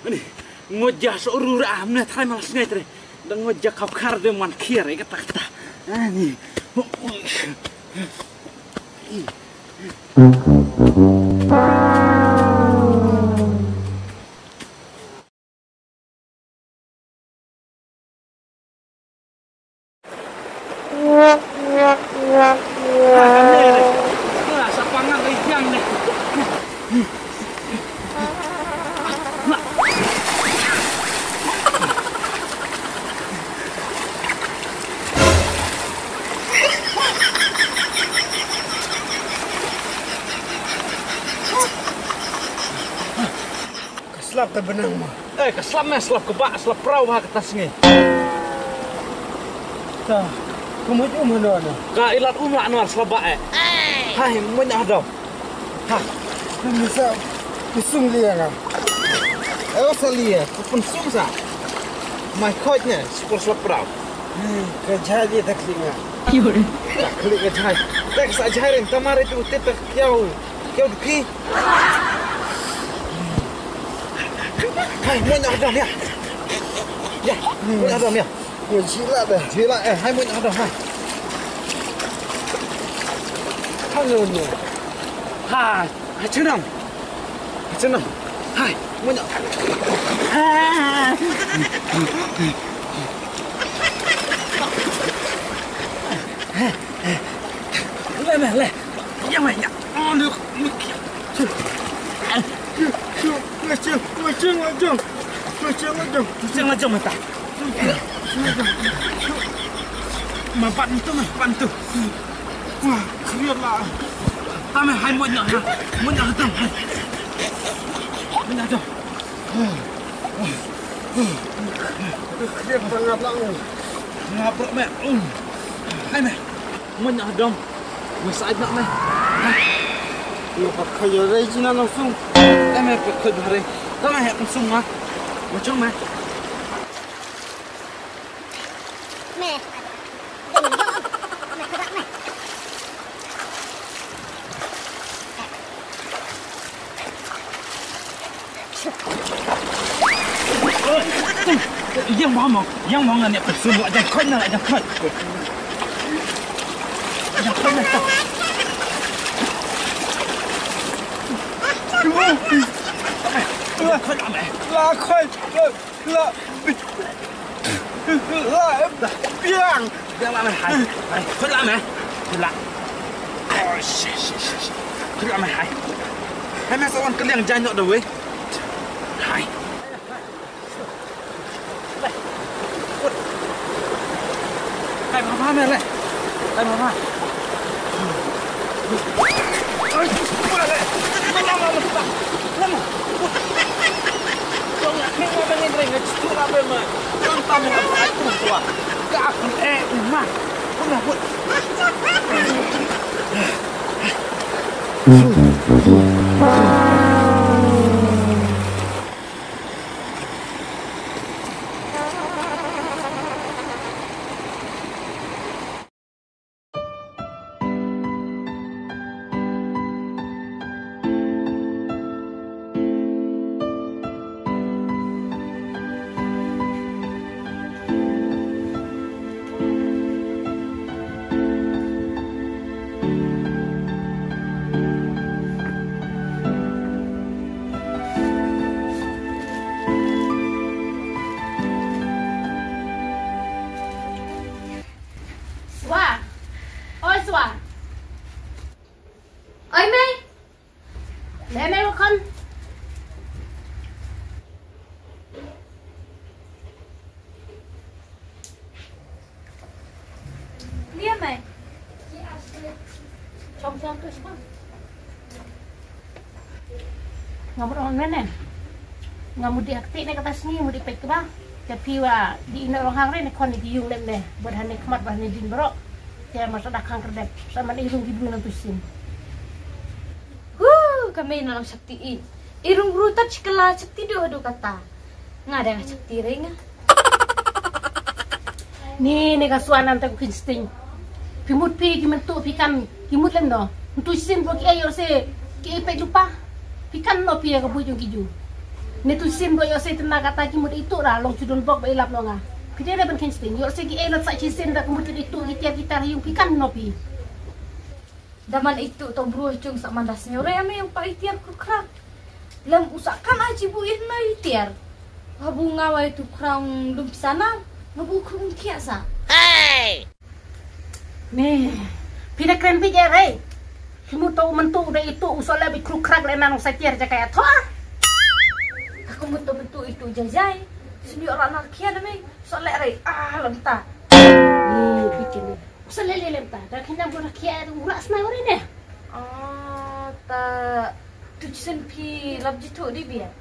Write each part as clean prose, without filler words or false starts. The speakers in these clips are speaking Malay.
Ini ngojah seurur amna trai malas ngai trai. Dan ngojah kau kar de man kir kata. Ani. Keslap tak benang mah. Keslap mah, selap kebak, selap perahu bah atas ni. Tah, kamu tu mana ni? Ka ilat umlah nuar selap bak Hai, banyak dah. Ha, kamu bisa kusung dia kan? Saya lihat, pun sum sa. Mai khotnya, sepuluh selap perahu. Kerja dia tak klinga. Tak klik kerja. Tak saja yang tamar itu tetap jauh deki. Hai, banyak dah ya. Ya, banyak dah ya. Sila dah. Sila hai banyak dah hai. Halo ni. Hai, cenang. Cenang. Hai, banyak. Le. Yang mana? Oh, được. Macam mata. Mampat itu mah, pantu. Wah, lihat lah. Kami hai banyak ha. Banyak tu. Banyak tu. Lihat sangat lang. Ngapa mek? Hai mek. Banyak dong. Masai nak mek. Lepas kaya Regina langsung. Mek kod hari. Kami hai langsung ah. Macam mek. Yang mau ngani pesuruh aja kau nak aja kau. Aja kau nak tak. Kau nak mek. Lah kau, biang. Biang lah mek. Hai, kau nak mek. Kau nak. Oh, kau nak mek hai. Hai mek sawan keliang janyok dah weh. Hai. Hai mama mele. Hai mama. Ai, boleh. Lama. Jangan kena pengen ringat tu apa mah. Jangan tamu apa aku tua. Kak mah. Kena buat. Ngamut orang mana? Ngamut di aktif ni kata sini, ngamut di pek bah. Tapi wah di ina orang hang ni kon di yung lem deh. Berhani kemat berhani din berok. Dia masa dah kang kerdep. Sama ni irung ibu nantusin. Kami nalang sakti irung rutat cikela sakti do kata. Ngada sakti ringa. Ni kasuanan tak insting. Pimut pi kimentu pikan kimut lem do. Nantusin bo ki ayo se ki pek lupa. Pikan no pi ka bujung kiju. Ni tu sim go yo se tenaga kata ki mud itu ra long cudun bok ba ilap longa. Pide da ben kinsting yo se ki elot sa cisin da kemud itu kita yung pikan nopi. Daman itu to bro cung sak mandasnya ore ame yang pa itiar kukrak. Lam usakan aji buin na itiar. Habu ngawa itu krang dum sana, ngabu kung kiasa. Nih, pide krempi jere. Kamu tahu mentu udah itu usola bi krukrak le nanong sakiar jakaya toh. Aku betul-betul itu jajai. Sini orang nak kia demi solek re. Lentah. Nih, bikin nih. Usola le lenta. Dah kena boleh kia ulas na ore ne. Ta tujuan pi lab jitu di biar.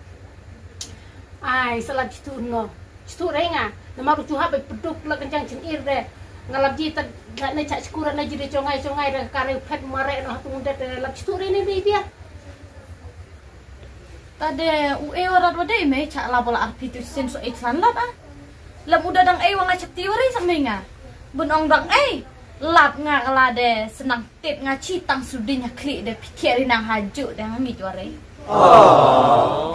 Ai, salah jitu no. Jitu renga. Nama rucu habe peduk la kencang cengir deh. Ngalap jita gak na cak sekuran na jadi congai-congai dah kare pet mare no hatu muda dah lap jitu rene be dia. Tade ue orang wade me cak labol arti tujuan so iklan lat Lam udah dang wang acap tiori samenga. Bunong dang lap nga kalade senang tip nga citang sudinya klik de pikirin nang haju de ngami juare.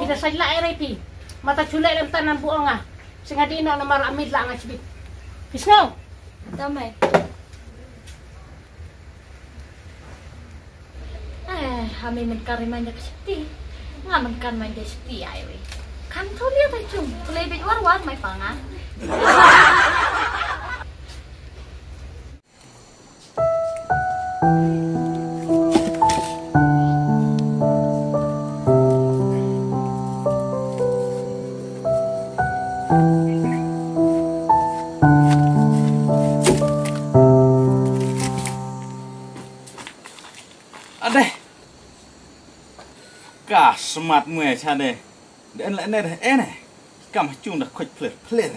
Kita sajla ere pi. Mata culek dalam tanan buong Sengadi ino nomor amid lah ngacibit. Pisau. Damai. Kami menkari manja keseti. Nggak menkan manja seti ay we. Kan kau lihat aja cung, lebih war mai pangan. Smart mue chade. Den la ne. Kam chung da khoj plet.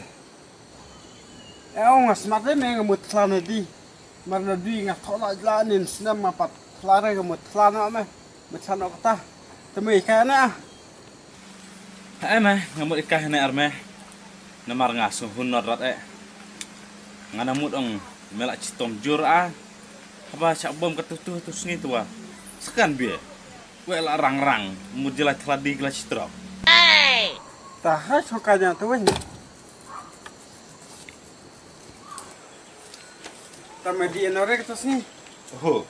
Eo nga smart le me ngamut klana di. Marna di nga thola lanin snam mapat klana ngamut klana me. Machano kata. Temi kana. Me ngamut ikah ne arme. Namar ngasu hunor rat Ngana mut ong melak citom jur Apa cak bom ketutuh tu sini tua. Sekan bie. Wel rang-rang, mujela thladi gla citrop. Taha sokanya tu wen. Tamedi enore ketus ni. Oh.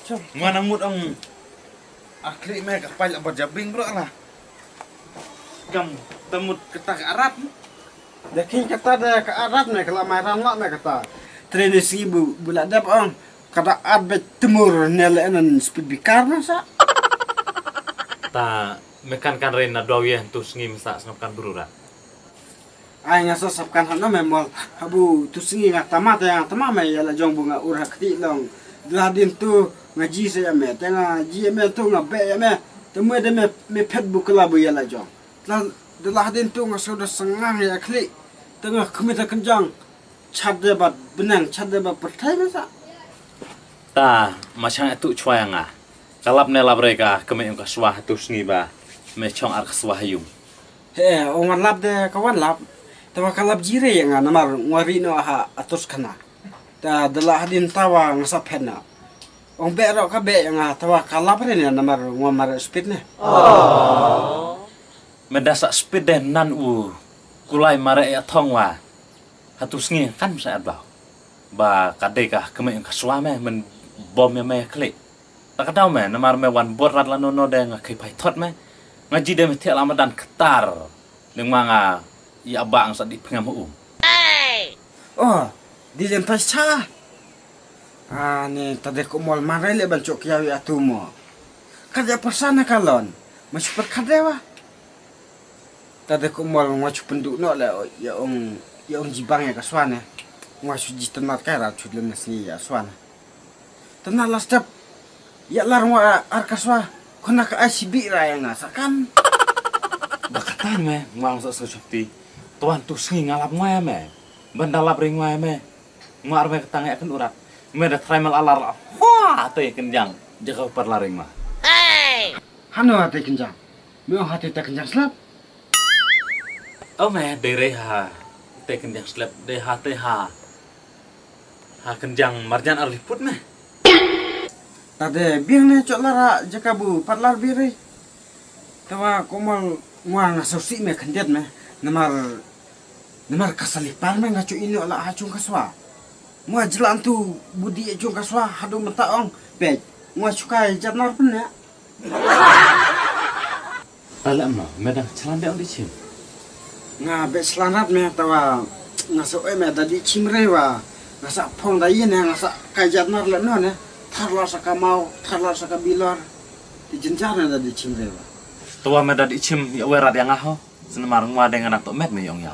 Com. Ngana mut ong akhri me kapal berjabing bro lah. Gam temut ketak Arab. Dakin kata dah ke Arab ni kalau maran lah me kata. Tradisi bulat dap ong kada abet temur nelenan speed bikar masa. Ta mekan kan rena dawiah tus ngi masa snapkan berura. Ai ngasa sapkan hana memol habu tusingi ngatamat yang tamam ya la jong bunga urah keti long. Gladin tu ngaji saya me tengah ji me tu ngabe ya me temu de me pet bukla bu ya la jong. Gladin tu ngasudah sengang ya kli tengah kemita kenjang chat debat benang chat debat pertai masa. Ta macam itu cuai kalap ne labreka keme ka swah tus ngi ba me chong ar swah yung. Ongan lap de kawan lap. Tawa kalap jire yang namar ngwari no ha atus kana. Ta dalah din tawa ngasa pena. Ong bero ka be yang tawa kalap re namar ngwamar speed ne. Medasa speed den nan kulai mare ya thongwa. Hatus ngi kan sa adba. Ba kadeka keme ka swah me men bom me klik. Tak tahu me namar me wan borat la nono de ngakai pai thot me. Ngaji de me tiak lama dan ketar. Ning manga ya bang sa di pengam Oh, di lempas cha. Ni tadi ko mol mare le ban chok yawi atumo. Kada persana kalon. Mas perkadewa. Tadi ko mol ngacu penduk no la ya ong jibang ya kaswane. Ngacu jitanat kara chudlen nasi ya swana. Tenala step ya larwa arkaswa kena ka ICB ra yang ngasakan. Bakatan me ngwang sa sakti. Tuan tu singi ngalap ngoy me. Bandalap ring ngoy me. Ngar me ketangek kan urat. Me da tremel alar. Wah, te kenjang. Jaga perlaring mah. Hano hati kenjang. Me hati tak kenjang slap. Oh me dereha. Te kenjang slap de hate ha. Ha kenjang marjan arliput me. Tade biang ne cok lara jakabu patlar biri. Tawa komal ngwa ngasosi me kandiat me namar kasalipar me ngacu ini olah acung kaswa. Ngwa jelan tu budi acung kaswa hadu mentaong pej. Ngwa sukai jatnar pun ya. Alam no, medang celan dia di cim. Nga be selanat me tawa ngaso me tadi cimre wa ngasa pon da yin ngasa kai jatnar le no ne. Tharlar saka mau, tharlar saka bilor. Di jenjana tadi cimre wa. Tua medad di cim ya werat yang aho. Senemar ngwa dengan anak tok med me yong yap.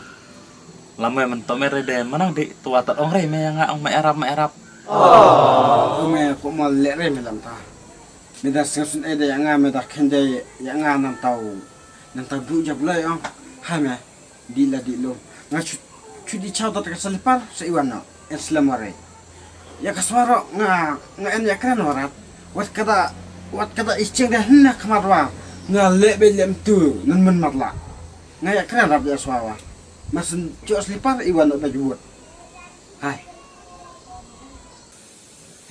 Lama men tok med de manang di tua tat ong re me yang ang me erap. Oh, me ko mal le re me lam ta. Me da sen ede yang me da kende yang nan tau bu jab le ong. Ha me di lo. Nga chu di chau ta ka salipar sa iwan no. Islamare. Ya kaswaro nga en ya kan warat. Wat kada ischeng dah nak kamarwa. Nga lebe lem tu nan men matla. Nga ya kran rap ya swawa. Masen cok selipar iwan nak baju. Hai.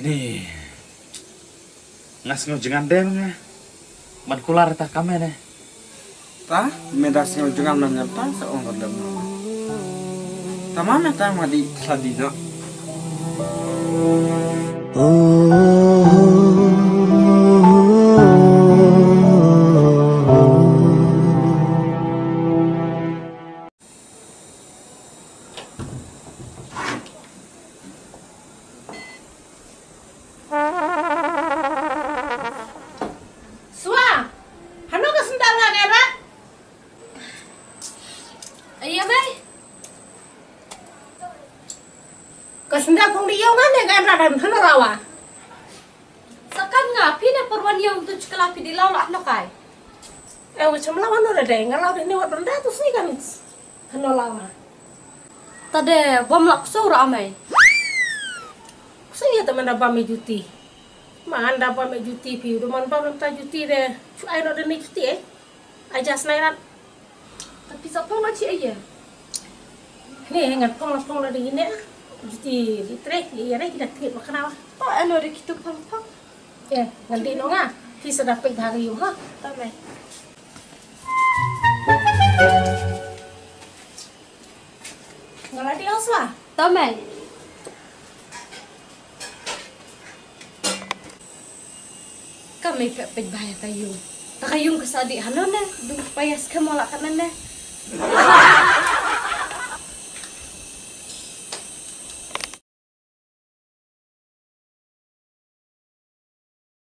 Ini ngas jangan deh nga. Man kular ta kame ne. Ta medas ngau jangan menyerta seorang berdem. Tamam ta madi sadino. Kesendak pun dia kan yang ada dalam hal rawa. Sakan ngapi na perwan yang tu cekalapi di laut nak kai. Macam lawan orang deh, ngalau ini wat benda tu sih kan, hal rawa. Tade bom lakso ramai. Saya teman dapat mejuti, mana dapat mejuti pi, rumah dapat minta juti deh, cuai nak deni juti aja senairan. Tapi siapa nak cik aja? Ni ingat pong lagi ini juti litre, iya deh kita tiap makan apa? Oh, anu ada kita pang. Ya, nanti nonga, kita dapat hari yuk ha. Tamai. Ngalah dia oslah. Tamai. Kami pek bahaya kayung. Tak kayung kesadi hanon deh, dung payas kamu lah kanan deh.